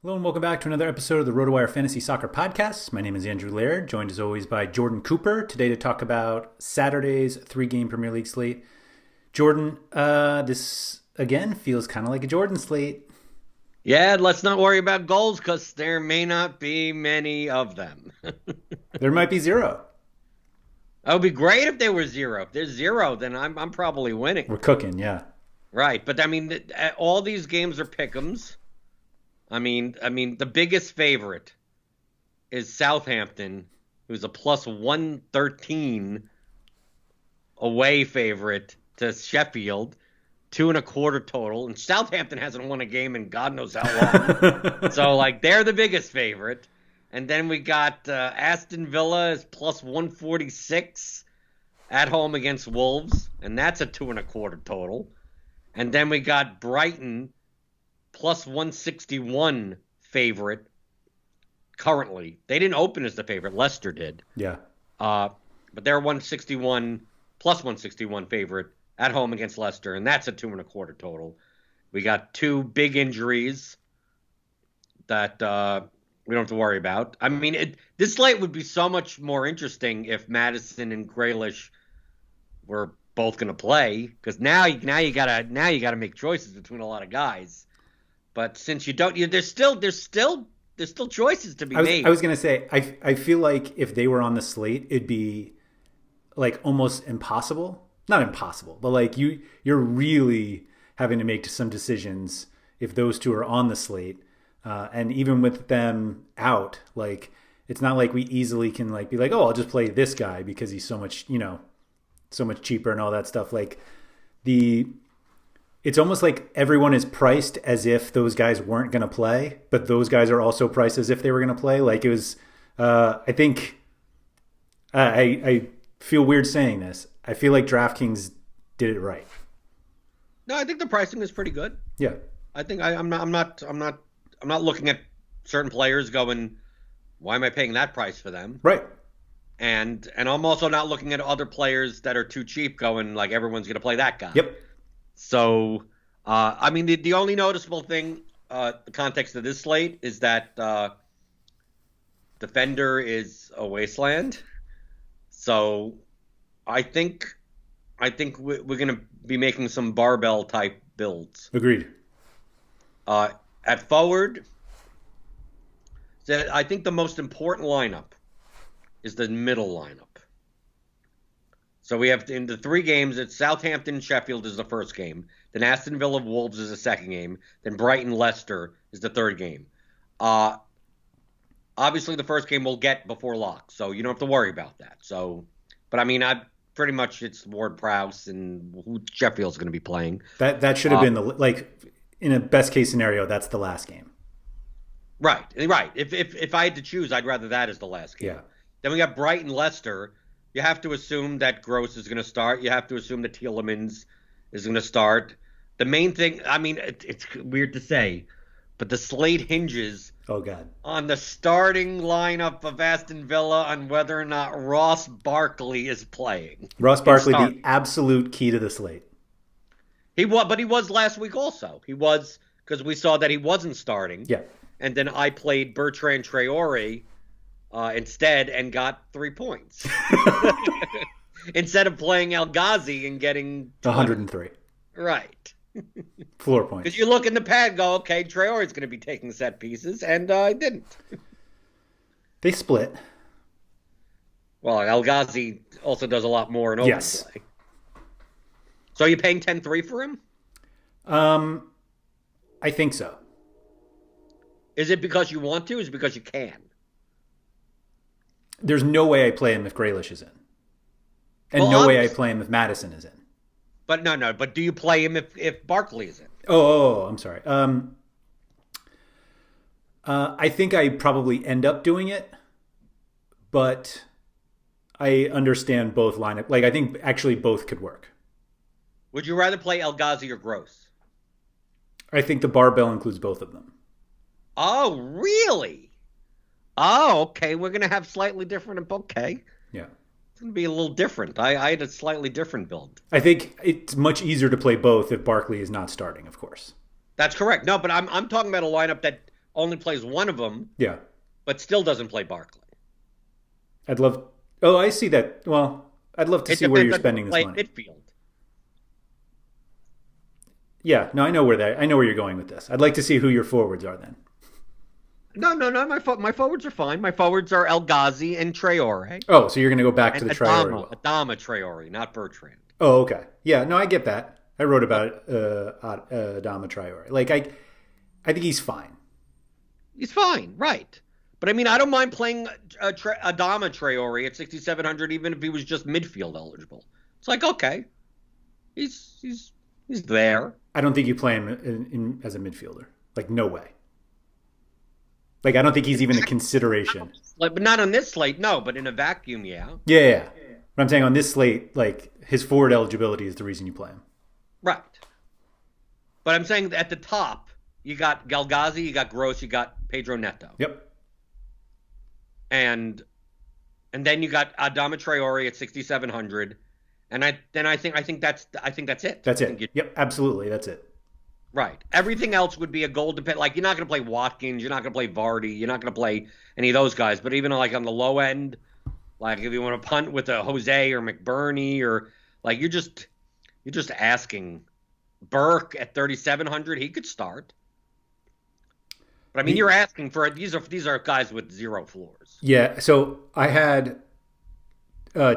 Hello and welcome back to another episode of the RotoWire Fantasy Soccer Podcast. My name is Andrew Laird, joined as always by Jordan Cooper, today to talk about Saturday's three-game Premier League slate. Jordan, this again feels kind of like a Jordan slate. Yeah, let's not worry about goals because there may not be many of them. There might be zero. It would be great if there were zero. If there's zero, then I'm probably winning. We're cooking, yeah. Right, but I mean, all these games are pick'ems. I mean, the biggest favorite is Southampton, who's a plus 113 away favorite to Sheffield, 2.25 total, and Southampton hasn't won a game in God knows how long. So, they're the biggest favorite. And then we got Aston Villa is plus 146 at home against Wolves, and that's a 2.25 total. And then we got Brighton plus 161 favorite currently. They didn't open as the favorite. Leicester did. Yeah. But they're 161 plus 161 favorite at home against Leicester, and that's a 2.25 total. We got two big injuries that we don't have to worry about. I mean, this slate would be so much more interesting if Maddison and Grealish were both going to play, because now you gotta make choices between a lot of guys. But since you don't, there's still choices to be made. I was going to say, I feel like if they were on the slate, it'd be almost impossible. Not impossible, but you're really having to make some decisions if those two are on the slate. And even with them out, it's not like we easily can be like, oh, I'll just play this guy because he's so much, so much cheaper and all that stuff. It's almost like everyone is priced as if those guys weren't going to play, but those guys are also priced as if they were going to play. It was, I think, I feel weird saying this. I feel like DraftKings did it right. No, I think the pricing is pretty good. Yeah, I think I'm not looking at certain players going, why am I paying that price for them? Right. And I'm also not looking at other players that are too cheap going everyone's going to play that guy. Yep. So, the only noticeable thing, the context of this slate is that Defender is a wasteland. So, I think we're going to be making some barbell type builds. Agreed. At forward, I think the most important lineup is the middle lineup. So we have in the three games, it's Southampton, Sheffield is the first game. Then Aston Villa, Wolves is the second game. Then Brighton, Leicester is the third game. Obviously, the first game we'll get before lock, so you don't have to worry about that. But I pretty much it's Ward-Prowse and who Sheffield's going to be playing. That should have been in a best case scenario, that's the last game. Right. If I had to choose, I'd rather that as the last game. Yeah. Then we got Brighton, Leicester. You have to assume that Gross is going to start. You have to assume that Tielemans is going to start. The main thing, it's weird to say, but the slate hinges on the starting lineup of Aston Villa on whether or not Ross Barkley is playing. Ross Barkley, the absolute key to the slate. But he was last week also. He was, because we saw that he wasn't starting. Yeah. And then I played Bertrand Traore instead and got 3 points. Instead of playing El Ghazi and getting 103. Right. Floor points. Because you look in the pad and go, okay, Traore's going to be taking set pieces, and I didn't. They split. Well, El Ghazi also does a lot more in open Yes. play. So are you paying 10-3 for him? I think so. Is it because you want to? Is it because you can? There's no way I play him if Grealish is in. And no way I play him if Maddison is in. But no. But do you play him if Barkley is in? Oh, I'm sorry. I think I probably end up doing it, but I understand both lineup. I think actually both could work. Would you rather play El Ghazi or Gross? I think the barbell includes both of them. Oh, really? Oh, okay. We're going to have slightly different. Okay. Yeah. It's going to be a little different. I had a slightly different build. I think it's much easier to play both if Barkley is not starting, of course. That's correct. No, but I'm talking about a lineup that only plays one of them, Yeah. but still doesn't play Barkley. I'd love. Oh, I see that. Well, I'd love to see where you're spending this money. Midfield. Yeah, no, I know where you're going with this. I'd like to see who your forwards are then. No. My forwards are fine. My forwards are El Ghazi and Traore. Oh, so you're going to go back to the Traore. Traore. Adama Traore, not Bertrand. Oh, okay. Yeah, no, I get that. I wrote about Adama Traore. Like, I think he's fine. He's fine, right? But I mean, I don't mind playing Adama Traore at 6,700, even if he was just midfield eligible. It's like, okay, he's there. I don't think you play him as a midfielder. Like, no way. Like, I don't think he's even a consideration. But not on this slate, no. But in a vacuum, yeah. Yeah. But I'm saying on this slate, like, his forward eligibility is the reason you play him. Right. But I'm saying at the top, you got Galghazi, you got Gross, you got Pedro Neto. Yep. And then you got Adama Traore at 6,700. And I think that's it. That's it. Yep, absolutely. That's it. Right. Everything else would be a goal depend. Like, you're not going to play Watkins, you're not going to play Vardy, you're not going to play any of those guys. But even like on the low end, like if you want to punt with a Jose or McBurney, or like you're just asking. Burke at 3,700, he could start. But I mean, you're asking for these are guys with zero floors. Yeah. So I had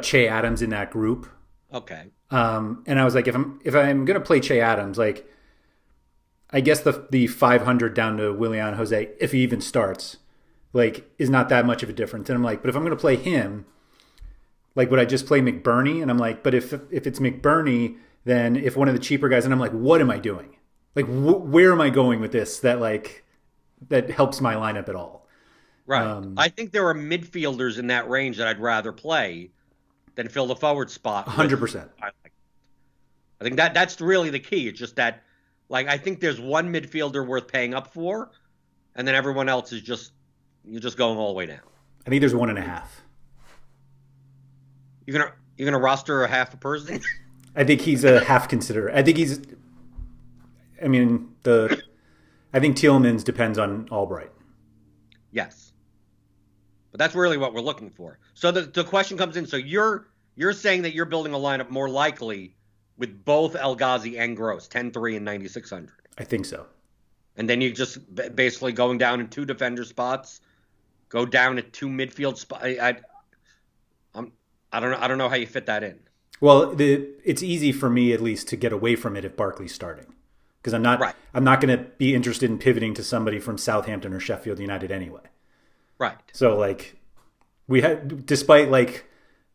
Che Adams in that group. Okay. And I was like, if I'm gonna play Che Adams, like, I guess the 500 down to Willian Jose, if he even starts, like, is not that much of a difference. And I'm like, but if I'm gonna play him, like, would I just play McBurney? And I'm like, but if it's McBurney, then if one of the cheaper guys, and I'm like, what am I doing? Like, where am I going with this? That helps my lineup at all. Right. I think there are midfielders in that range that I'd rather play than fill the forward spot. 100%. I think that's really the key. It's just that, like, I think there's one midfielder worth paying up for, and then everyone else is you're just going all the way down. I think there's 1.5. You're gonna roster a half a person? I think he's a half considerer. I think Tielemans depends on Albright. Yes. But that's really what we're looking for. So the question comes in. So you're saying that you're building a lineup more likely with both El Ghazi and Gross, 10-3 and 9,600. I think so. And then you just basically going down in 2 defender spots, go down at 2 midfield spots. I don't know how you fit that in. Well, it's easy for me at least to get away from it if Barkley's starting, because I'm not going to be interested in pivoting to somebody from Southampton or Sheffield United anyway. Right. So, like, we had, despite like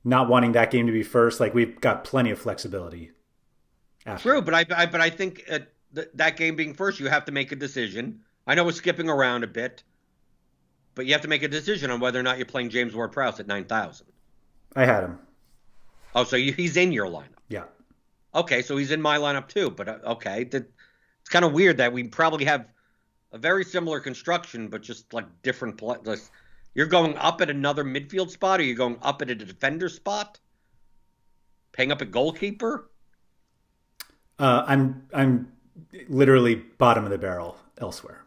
not wanting that game to be first, like, we've got plenty of flexibility. True, but I think that game being first, you have to make a decision. I know we're skipping around a bit, but you have to make a decision on whether or not you're playing James Ward-Prowse at 9,000. I had him. Oh, so he's in your lineup. Yeah. Okay, so he's in my lineup too. But okay, it's kind of weird that we probably have a very similar construction, but just like different. You're going up at another midfield spot, or you're going up at a defender spot, paying up a goalkeeper. I'm literally bottom of the barrel elsewhere.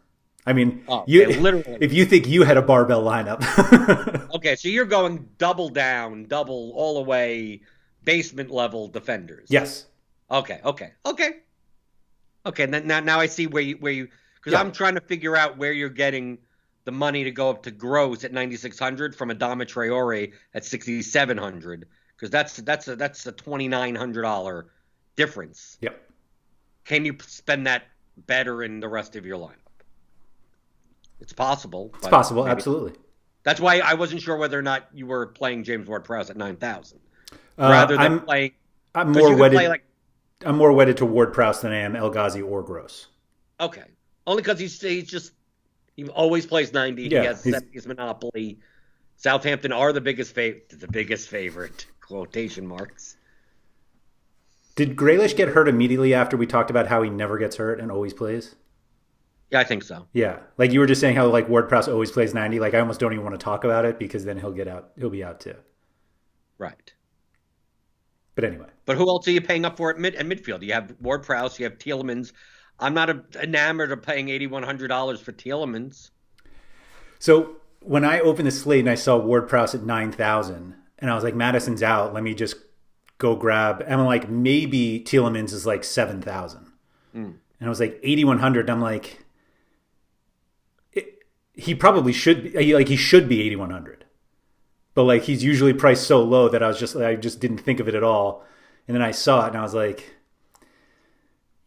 I mean, literally. If you think you had a barbell lineup. Okay, so you're going double down, double all the way, basement level defenders. Yes. Okay. Now I see where you because I'm trying to figure out where you're getting the money to go up to Gross at 9,600 from Adama Traore at 6,700, because that's a $2,900 difference. Yep. Can you spend that better in the rest of your lineup? It's possible. It's possible, absolutely. That's why I wasn't sure whether or not you were playing James Ward-Prowse at 9,000, rather than playing. I'm more wedded. I'm more wedded to Ward-Prowse than I am El Ghazi or Gross. Okay, only because he always plays 90. Yeah, he has his monopoly. Southampton are the biggest favorite. Quotation marks. Did Grealish get hurt immediately after we talked about how he never gets hurt and always plays? Yeah, I think so. Yeah. Like you were just saying how like Ward-Prowse always plays 90. Like I almost don't even want to talk about it because then he'll be out too. Right. But anyway. But who else are you paying up for at midfield? You have Ward-Prowse, you have Tielemans. I'm not enamored of paying $8,100 for Tielemans. So when I opened the slate and I saw Ward-Prowse at 9,000, and I was like, Madison's out. Let me just go grab. And I'm like, maybe Tielemans is like 7,000. And I was like 8,100. I'm like, he probably should be. Like, he should be 8,100. But like, he's usually priced so low that I just didn't think of it at all. And then I saw it and I was like,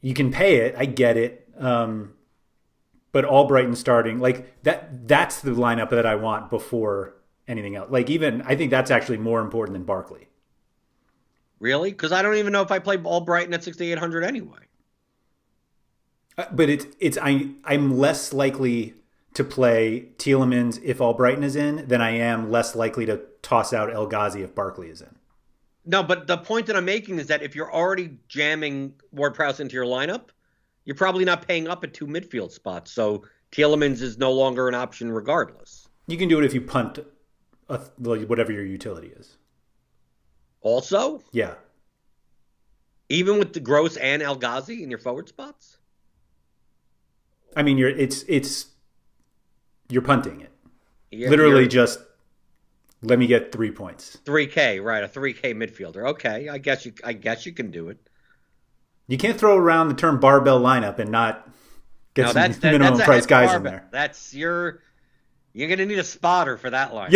you can pay it. I get it. But Albrighton starting, like that's the lineup that I want before anything else. Like, even I think that's actually more important than Barkley. Really? Because I don't even know if I play Albrighton at 6,800 anyway. But I'm less likely to play Tielemans if Albrighton is in than I am less likely to toss out El Ghazi if Barkley is in. No, but the point that I'm making is that if you're already jamming Ward-Prowse into your lineup, you're probably not paying up at 2 midfield spots. So Tielemans is no longer an option regardless. You can do it if you punt whatever your utility is. Also? Yeah. Even with the Gross and El Ghazi in your forward spots? I mean, you're punting it. Literally just let me get 3 points. 3K, right? A 3K midfielder. Okay, I guess you can do it. You can't throw around the term barbell lineup and not get some minimum price guys in there. That's you're gonna need a spotter for that line.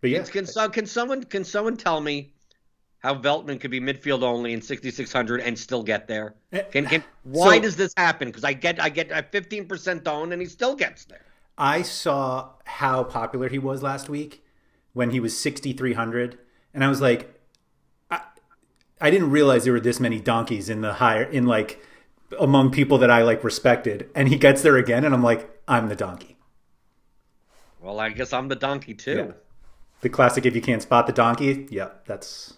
But yeah, can someone tell me how Veltman could be midfield only in 6,600 and still get there? Why does this happen? Because I get a 15% own and he still gets there. I saw how popular he was last week when he was 6,300, and I was like, I didn't realize there were this many donkeys among people that I like respected, and he gets there again, and I'm like, I'm the donkey. Well, I guess I'm the donkey too. Yeah. The classic, if you can't spot the donkey, yeah, that's...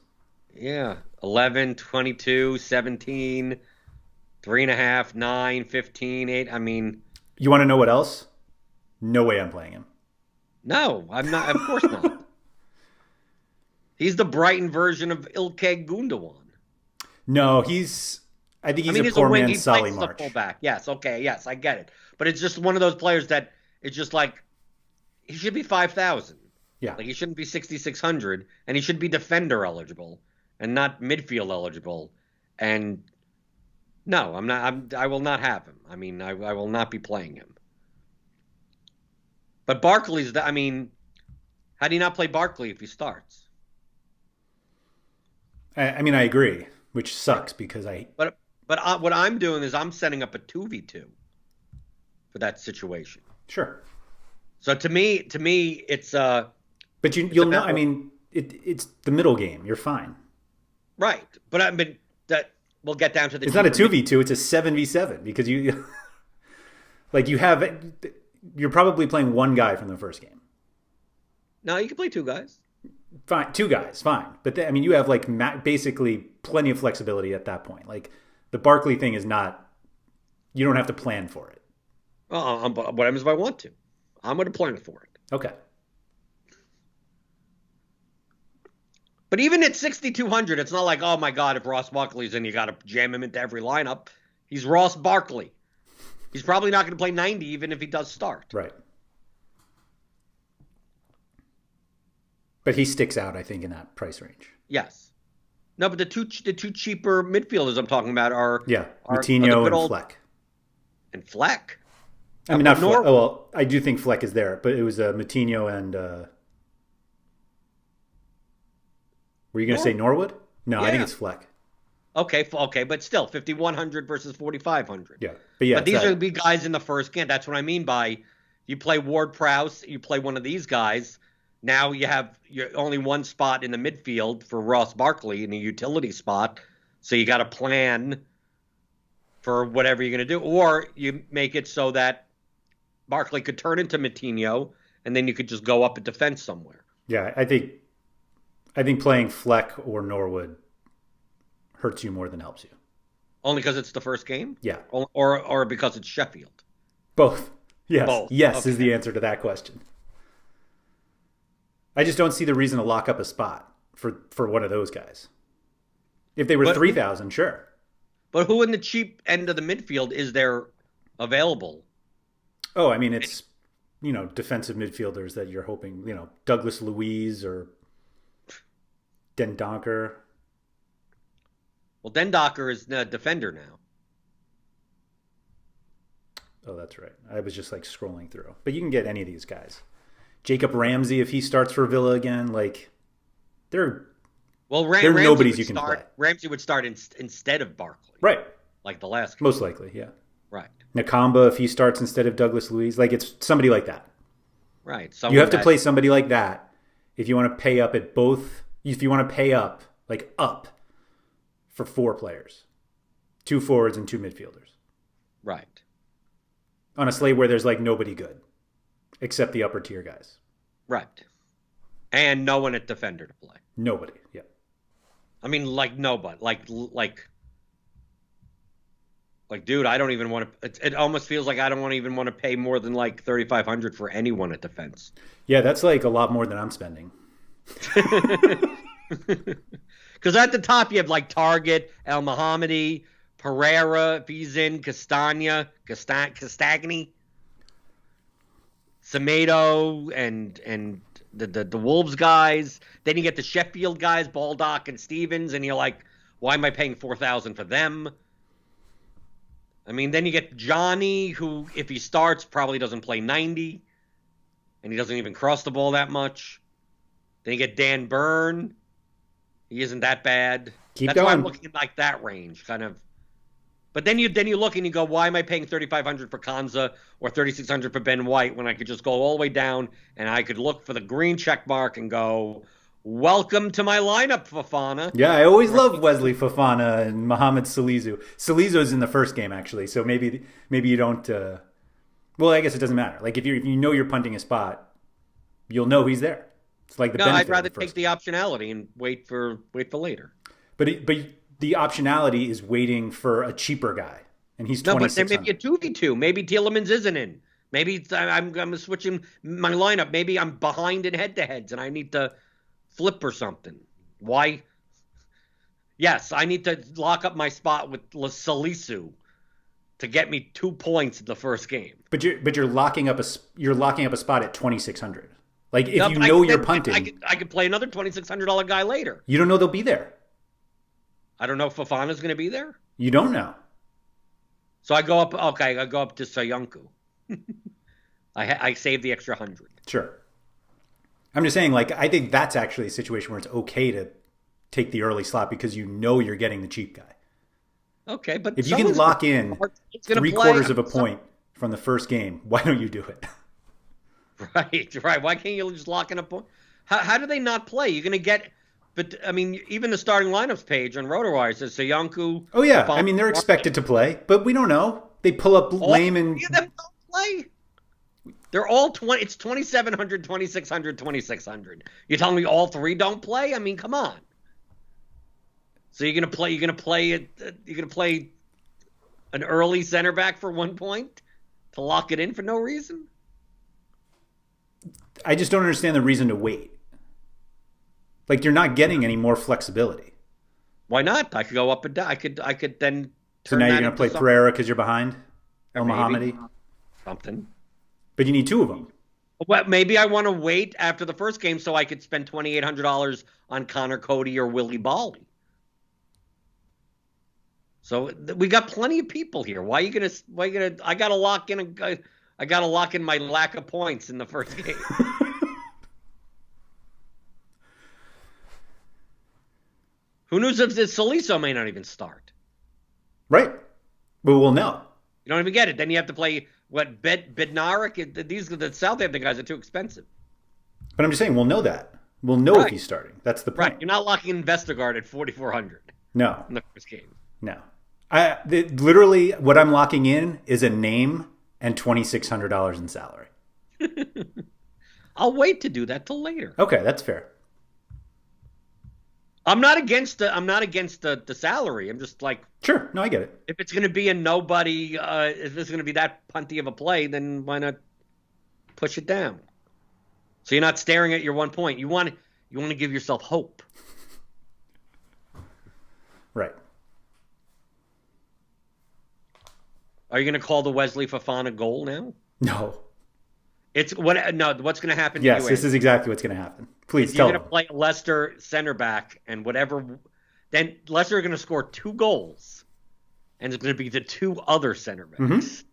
Yeah, 11, 22, 17, 3.5, 9, 15, 8. I mean... You want to know what else? No way I'm playing him. No, I'm not. Of course not. He's the Brighton version of Ilkay Gundogan. No, I think he's a poor man's Solly March. The fullback. Yes, okay, yes, I get it. But it's just one of those players that it's just like, he should be 5,000. Yeah. Like, he shouldn't be 6,600, and he should be defender eligible and not midfield eligible. And no, I'm not. I will not have him. I mean, I will not be playing him. But Barkley's, how do you not play Barkley if he starts? I mean, I agree, which sucks because But what I'm doing is I'm setting up a 2v2 for that situation. Sure. So to me, it's But you'll know. I mean, it's the middle game. You're fine. Right, but I mean that we'll get down to the. It's not a 2v2. It's a 7v7 because you, like, you're probably playing one guy from the first game. No, you can play 2 guys. Fine, 2 guys, fine. But you have like basically plenty of flexibility at that point. Like, the Barkley thing is not. You don't have to plan for it. What happens if I want to? I'm going to plan for it. Okay. But even at 6,200, it's not like, oh my God, if Ross Barkley's in, you got to jam him into every lineup. He's Ross Barkley. He's probably not going to play 90 even if he does start. Right. But he sticks out, I think, in that price range. Yes. No, but the two cheaper midfielders I'm talking about are Moutinho and Fleck. And Fleck? I mean, not Fleck. Oh, well, I do think Fleck is there, but it was Moutinho and... Were you going to say Norwood? No, yeah. I think it's Fleck. Okay, but still, 5,100 versus 4,500. Yeah, but these are the guys in the first game. That's what I mean by you play Ward-Prowse, you play one of these guys. Now you have only one spot in the midfield for Ross Barkley in a utility spot, so you got to plan for whatever you're going to do, or you make it so that Barkley could turn into Moutinho, and then you could just go up a defense somewhere. Yeah, I think playing Fleck or Norwood hurts you more than helps you. Only because it's the first game? Yeah. Or because it's Sheffield? Both. Yes. Both. Yes okay. Is the answer to that question. I just don't see the reason to lock up a spot for one of those guys. If they were 3,000, sure. But who in the cheap end of the midfield is there available? Oh, I mean, it's, defensive midfielders that you're hoping, Douglas Luiz or Dendoncker. Well, Dendocker is a defender now. Oh, that's right. I was just like scrolling through. But you can get any of these guys. Jacob Ramsey, if he starts for Villa again, like they're Ramsey nobodies you can play. Ramsey would start instead of Barkley. Right. Like the last game. Most likely, yeah. Right. Nakamba, if he starts instead of Douglas Luiz, like it's somebody like that. Right. You have to play somebody like that if you want to pay up at both. If you want to pay up, like up, for 4 players, 2 forwards and 2 midfielders. Right. On a slate where there's like nobody good, except the upper tier guys. Right. And no one at defender to play. Nobody. Yeah. I mean, like nobody. Like, dude, I don't even want to. It almost feels like I don't even want to pay more than like $3,500 for anyone at defense. Yeah, that's like a lot more than I'm spending. Because at the top you have like Target, El Mohammadi, Pereira, if he's in, Castagni, Semedo, and the Wolves guys. Then you get the Sheffield guys, Baldock and Stevens, and you're like, why am I paying $4,000 for them? I mean, then you get Johnny, who, if he starts, probably doesn't play 90, and he doesn't even cross the ball that much. Then you get Dan Byrne. He isn't that bad. That's why I'm looking at like that range, kind of. But then you look and you go, why am I paying $3,500 for Konza or $3,600 for Ben White when I could just go all the way down and I could look for the green check mark and go, welcome to my lineup, Fofana. Yeah, I always love Wesley Fofana and Mohamed Salisu. Salizu's in the first game actually, so maybe you don't. Well, I guess it doesn't matter. Like if you know you're punting a spot, you'll know he's there. It's like the benefit. I'd rather take the optionality and wait for later. But the optionality is waiting for a cheaper guy, and he's $2,600. But there may be a 2v2. Maybe Tielemans isn't in. Maybe I'm switching my lineup. Maybe I'm behind in head-to-heads, and I need to flip or something. Why? Yes, I need to lock up my spot with Salisu to get me 2 points in the first game. But you're locking up a spot at $2,600. Like if you're punting, I could play another $2,600 guy later. You don't know they'll be there. I don't know if Fofana's going to be there. You don't know. So I go up. Okay, I go up to Soyuncu. I save the extra 100. Sure. I'm just saying, like, I think that's actually a situation where it's okay to take the early slot because you know you're getting the cheap guy. Okay, but if you can lock in 3/4 of a point from the first game, why don't you do it? Right. Why can't you just lock in a point? How do they not play? You're going to get. But, I mean, even the starting lineups page on RotoWire says Soyuncu. Oh, yeah. I mean, they're expected to play, but we don't know. They pull up lame and. All of them don't play. They're all 20. It's 2,700, 2,600, 2,600. You're telling me all 3 don't play? I mean, come on. So you're gonna play an early center back for 1 point to lock it in for no reason? I just don't understand the reason to wait. Like, you're not getting any more flexibility. Why not? I could go up and down. I could then. So now you're going to play Pereira because you're behind El Mohammadi? Something. But you need 2 of them. Well, maybe I want to wait after the first game so I could spend $2,800 on Connor Cody or Willie Bally. So we got plenty of people here. Why are you gonna? I gotta lock in my lack of points in the first game. Who knows if this Salisu may not even start? Right. But we'll know. You don't even get it. Then you have to play Bednarik. These the Southampton guys are too expensive. But I'm just saying we'll know that. We'll know if he's starting. That's the point. Right. You're not locking in Vestergaard at 4,400. No. In the first game. No. Literally what I'm locking in is a name and $2,600 in salary. I'll wait to do that till later. Okay, that's fair. I'm not against the salary. I'm just like, sure. No, I get it. If it's going to be a nobody, if it's going to be that punty of a play, then why not push it down? So you're not staring at your 1 point. You want to give yourself hope. Right. Are you going to call the Wesley Fofana goal now? No. It's what? No. What's going to happen? Yes, to you, this is exactly what's going to happen. Please you're tell going them. to play Leicester center back and whatever. Then Leicester are going to score 2 goals, and it's going to be the 2 other center backs. Mm-hmm.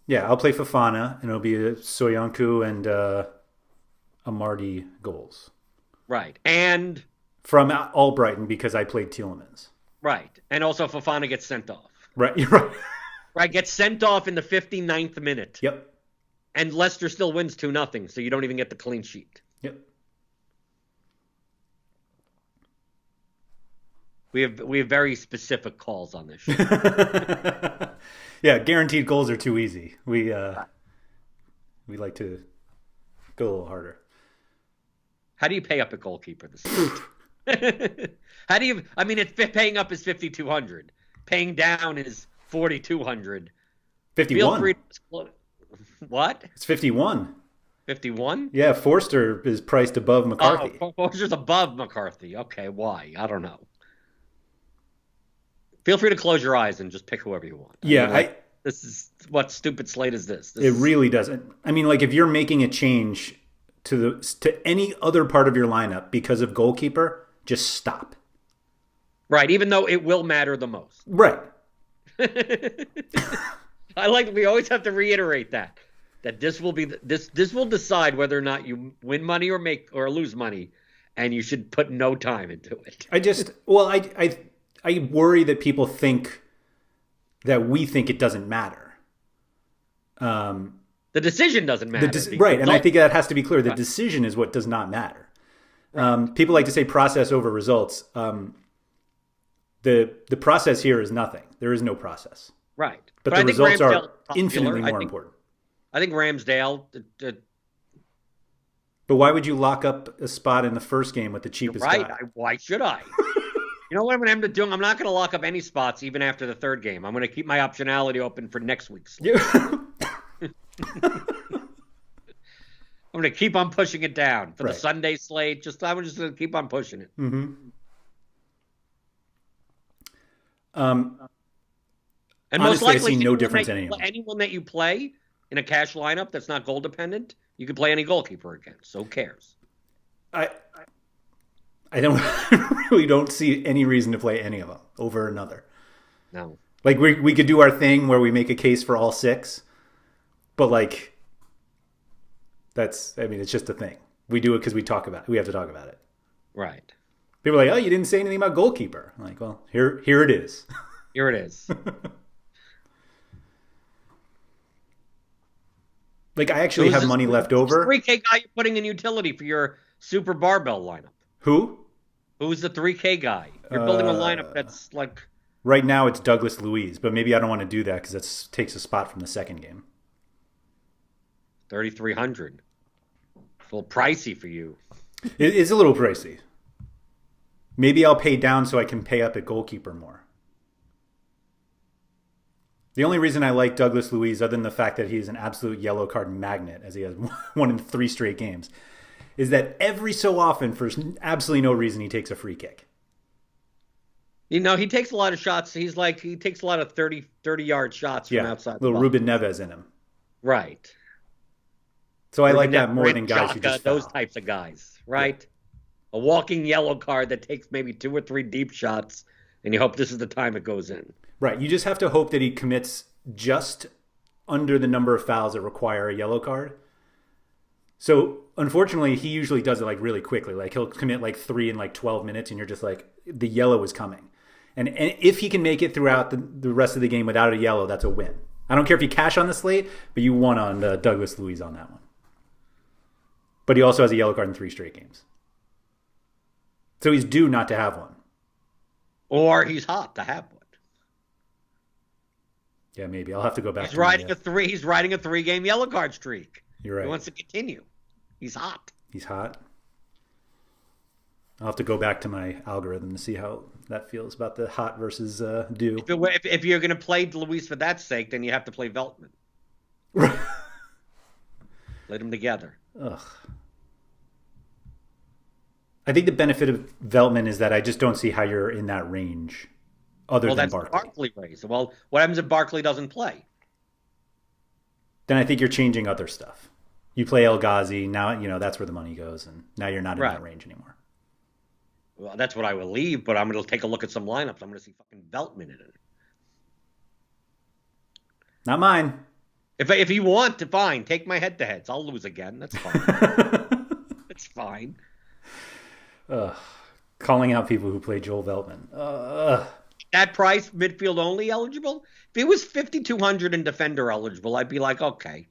Yeah, I'll play Fofana, and it'll be Soyuncu and Amarty goals. Right, and from Albrighton because I played Tielemans. Right, and also Fofana gets sent off. Right, you're right. Right, gets sent off in the 59th minute. Yep. And Leicester still wins 2-0, so you don't even get the clean sheet. Yep. We have very specific calls on this show. Yeah, guaranteed goals are too easy. We like to go a little harder. How do you pay up a goalkeeper this season? How do you? I mean, paying up is 5,200. Paying down is 4,200. 51. Feel free to, what? It's 51. 51? Yeah, Forster is priced above McCarthy. Oh, Forster's above McCarthy. Okay, why? I don't know. Feel free to close your eyes and just pick whoever you want. Yeah, this is what stupid slate is this? It really doesn't. I mean, like if you're making a change to any other part of your lineup because of goalkeeper, just stop. Right, even though it will matter the most. Right. We always have to reiterate that this will be this will decide whether or not you win money or lose money, and you should put no time into it. I worry that people think that we think it doesn't matter. The decision doesn't matter. Right, and I think that has to be clear. The decision is what does not matter. People like to say process over results. The process here is nothing. There is no process. Right. But the results are infinitely more important. I think Ramsdale... But why would you lock up a spot in the first game with the cheapest guy? Why should I? You know what I'm going to do? I'm not going to lock up any spots even after the third game. I'm going to keep my optionality open for next week's slate. I'm going to keep on pushing it down for the Sunday slate. I'm just going to keep on pushing it. Mm-hmm. And honestly, most likely, I see no difference in anyone that you play in a cash lineup that's not goal dependent, you can play any goalkeeper against. So who cares? I really don't see any reason to play any of them over another. No. Like we could do our thing where we make a case for all 6, but like it's just a thing. We do it because we have to talk about it. Right. People are like, oh, you didn't say anything about goalkeeper. I'm like, well, here it is. Here it is. Like I actually have money left over. 3K guy you're putting in utility for your super barbell lineup. Who? Who's the 3K guy? You're building a lineup that's like... Right now it's Douglas Luiz, but maybe I don't want to do that because that takes a spot from the second game. 3,300. It's a little pricey for you. It's a little pricey. Maybe I'll pay down so I can pay up at goalkeeper more. The only reason I like Douglas Luiz, other than the fact that he's an absolute yellow card magnet, as he has won in 3 straight games, is that every so often, for absolutely no reason, he takes a free kick. You know, he takes a lot of shots. He takes a lot of 30-yard shots from outside the box. Little Ruben Neves in him. Right. So I like that more than guys who just those types of guys, right? Yeah. A walking yellow card that takes maybe 2 or 3 deep shots, and you hope this is the time it goes in. Right. You just have to hope that he commits just under the number of fouls that require a yellow card. So, unfortunately, he usually does it like really quickly. Like he'll commit like 3 in like 12 minutes, and you're just like, the yellow is coming. And if he can make it throughout the rest of the game without a yellow, that's a win. I don't care if you cash on the slate, but you won on Douglas Luiz on that one. But he also has a yellow card in 3 straight games. So he's due not to have one. Or he's hot to have one. Yeah, maybe. I'll have to go back. He's riding a 3-game yellow card streak. You're right. He wants to continue. He's hot. He's hot. I'll have to go back to my algorithm to see how that feels about the hot versus due. If you're going to play Luis for that sake, then you have to play Veltman. Right. Play them together. Ugh. I think the benefit of Veltman is that I just don't see how you're in that range other Well, than that's Barkley. Barkley raise. Well, what happens if Barkley doesn't play? Then I think you're changing other stuff. You play El Ghazi, now that's where the money goes, and now you're not in Right. that range anymore. Well, that's what I will leave, but I'm going to take a look at some lineups. I'm going to see fucking Veltman in it. Not mine. If you want to, fine, take my head-to-heads. I'll lose again. That's fine. It's fine. Calling out people who play Joel Veltman. That price, midfield only eligible? If it was 5,200 and defender eligible, I'd be like, okay.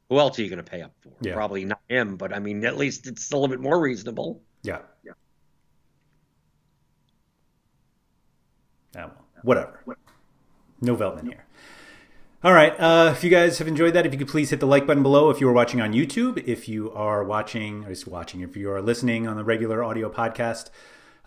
Who else are you going to pay up for? Yeah. Probably not him, but I mean, at least it's a little bit more reasonable. Yeah. Well, whatever. No Veltman here. All right. If you guys have enjoyed that, if you could please hit the like button below if you are watching on YouTube. If you are if you are listening on the regular audio podcast,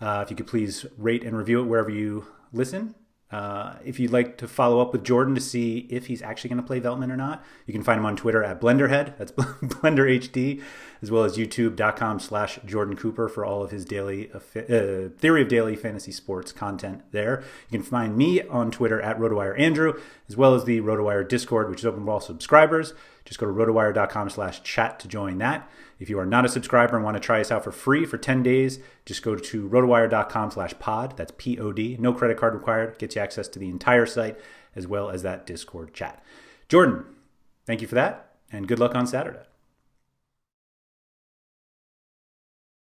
if you could please rate and review it wherever you listen. If you'd like to follow up with Jordan to see if he's actually going to play Veltman or not, you can find him on Twitter at BlenderHead. That's BlenderHD, as well as youtube.com/Jordan Cooper for all of his daily theory of daily fantasy sports content there. You can find me on Twitter at RotoWire Andrew, as well as the RotoWire Discord, which is open to all subscribers. Just go to rotowire.com/chat to join that. If you are not a subscriber and want to try us out for free for 10 days, just go to rotowire.com/pod. That's POD. No credit card required. Gets you access to the entire site as well as that Discord chat. Jordan, thank you for that, and good luck on Saturday.